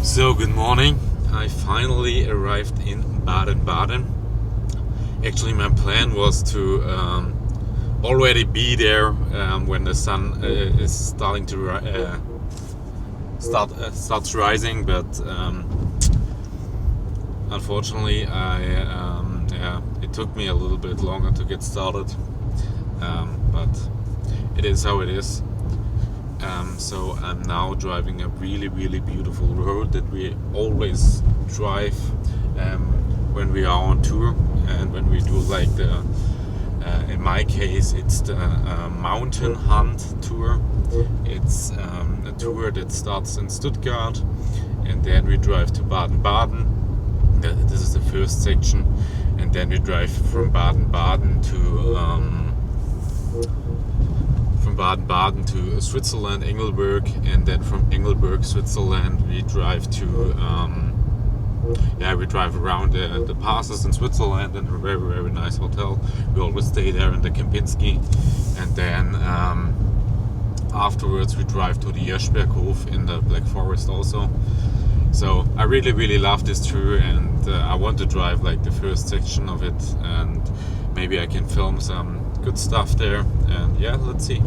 So, good morning. I finally arrived in Baden-Baden. Actually, my plan was to already be there when the sun is starting to starts rising, but unfortunately, it took me a little bit longer to get started. But it is how it is. So I'm now driving a really beautiful road that we always drive when we are on tour, and when we do like the in my case it's the mountain hunt tour. It's a tour that starts in Stuttgart and then we drive to Baden-Baden. This is the first section, and then we drive from Baden-Baden to Switzerland, Engelberg, and then from Engelberg, Switzerland, we drive to we drive around the passes in Switzerland in a very nice hotel. We always stay there in the Kempinski, and then afterwards we drive to the Eschberghof in the Black Forest also. So I really love this tour, and I want to drive like the first section of it, and maybe I can film some good stuff there, and yeah, let's see.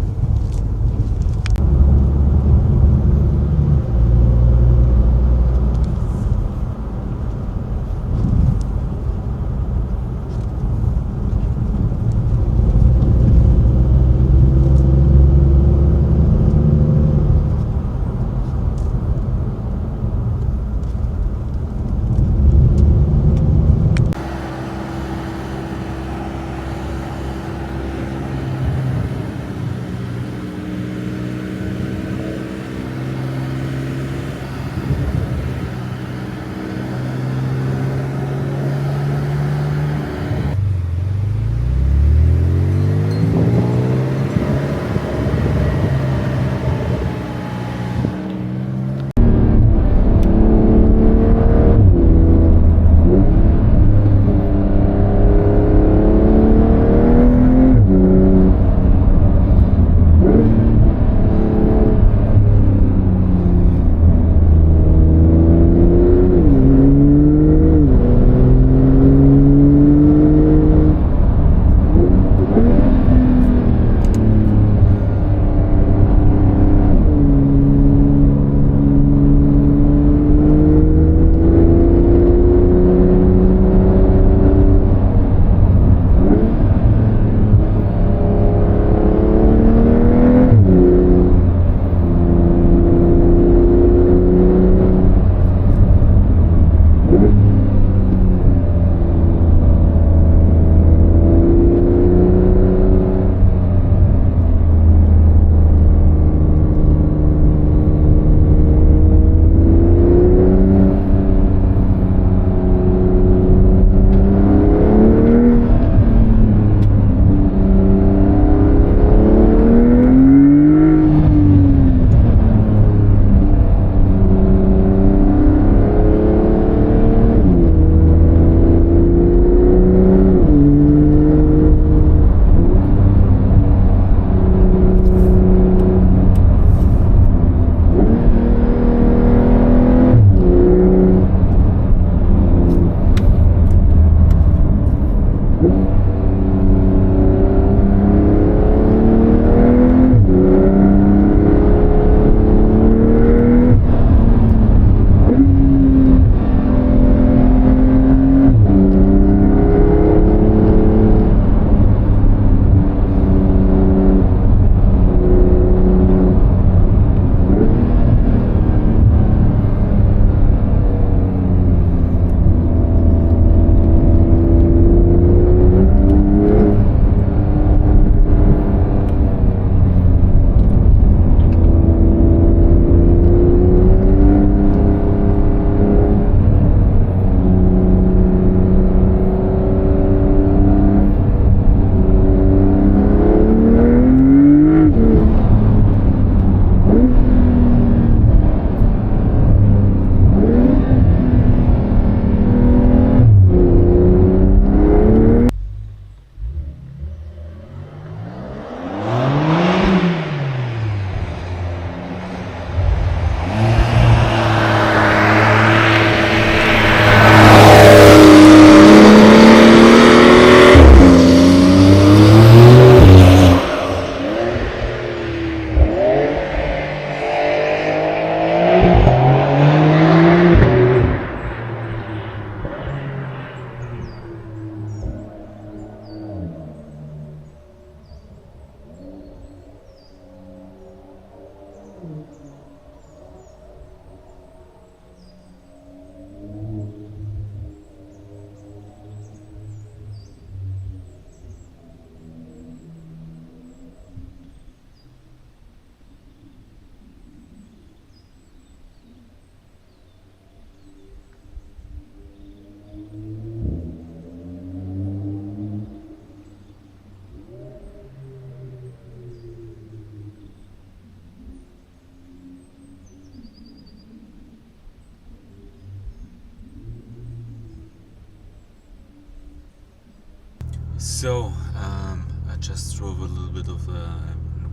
So I just drove a little bit of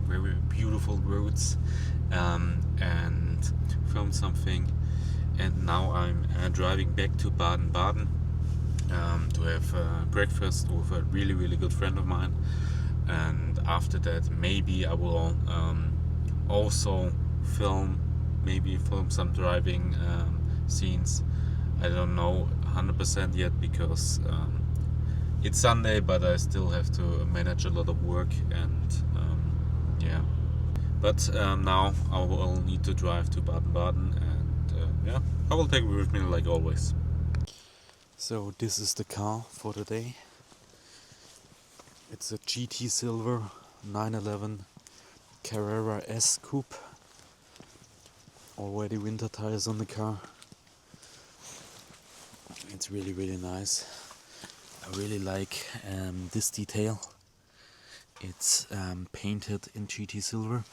very beautiful roads and filmed something, and now I'm driving back to Baden-Baden to have breakfast with a really good friend of mine, and after that maybe I will also film some driving scenes. I don't know 100% yet because it's Sunday, but I still have to manage a lot of work, and yeah. But now I will need to drive to Baden-Baden, and yeah, I will take it with me like always. So this is the car for today. It's a GT Silver 911 Carrera S coupe. Already winter tires on the car. It's really nice. I really like this detail. It's painted in GT Silver.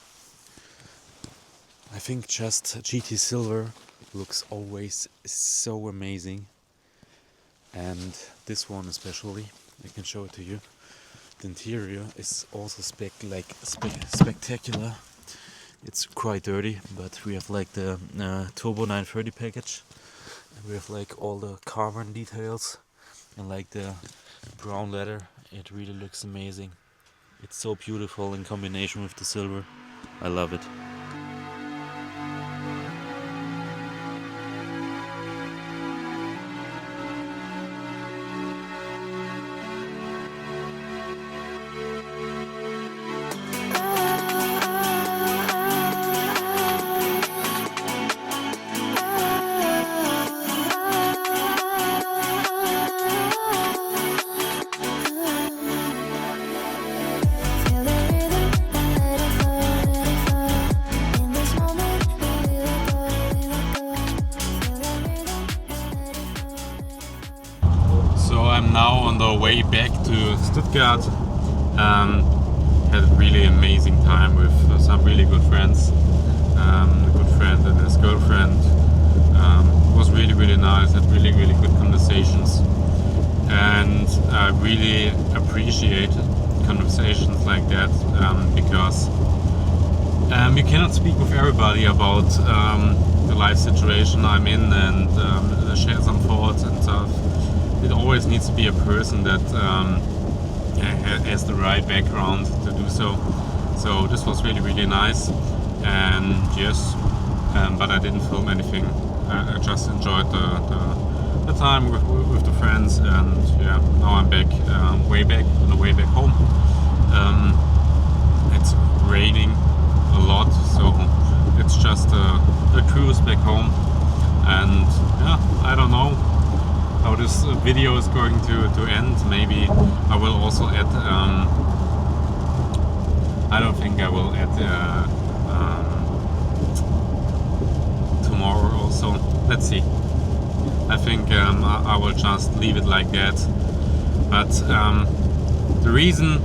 I think just GT Silver looks always so amazing, and this one especially. I can show it to you. The interior is also spectacular. It's quite dirty, but we have like the Turbo 930 package, and we have like all the carbon details and like the brown leather. It really looks amazing. It's so beautiful in combination with the silver. I love it. So I'm now on the way back to Stuttgart. Had a really amazing time with some really good friends. A good friend and his girlfriend. It was really nice. Had really good conversations, and I really appreciate conversations like that because you cannot speak with everybody about the life situation I'm in, and share some thoughts and stuff. It always needs to be a person that has the right background to do so. So this was really nice, and yes, but I didn't film anything. I just enjoyed the time with the friends, and yeah, now I'm back, on the way back home. It's raining a lot, so it's just a cruise back home, and yeah, I don't know how this video is going to end. Maybe I will also add I don't think I will add tomorrow also. Let's see. I think I will just leave it like that. But the reason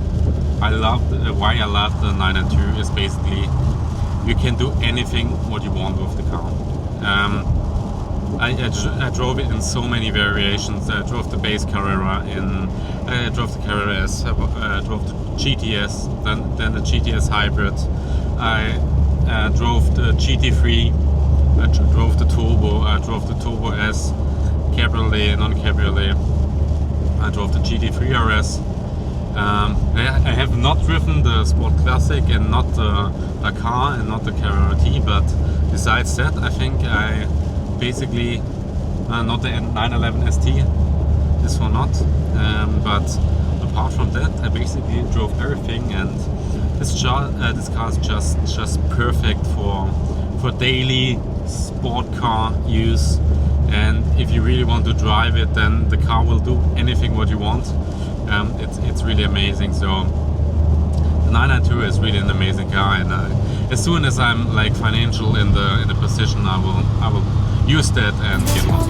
why I love the 992 is basically you can do anything what you want with the car. I drove it in so many variations. I drove the base Carrera I drove the Carrera S, I drove the GTS, then the GTS Hybrid. I drove the GT3, I drove the Turbo, I drove the Turbo S, Cabriolet, non-Cabriolet. I drove the GT3 RS. I have not driven the Sport Classic and not the Dakar and not the Carrera T, but besides that, I think I basically not the 911 ST, this one not, but apart from that I basically drove everything, and this car is just perfect for daily sport car use, and if you really want to drive it, then the car will do anything what you want. It's really amazing. So the 992 is really an amazing car, and as soon as I'm like financial in the position, I will use that and get one.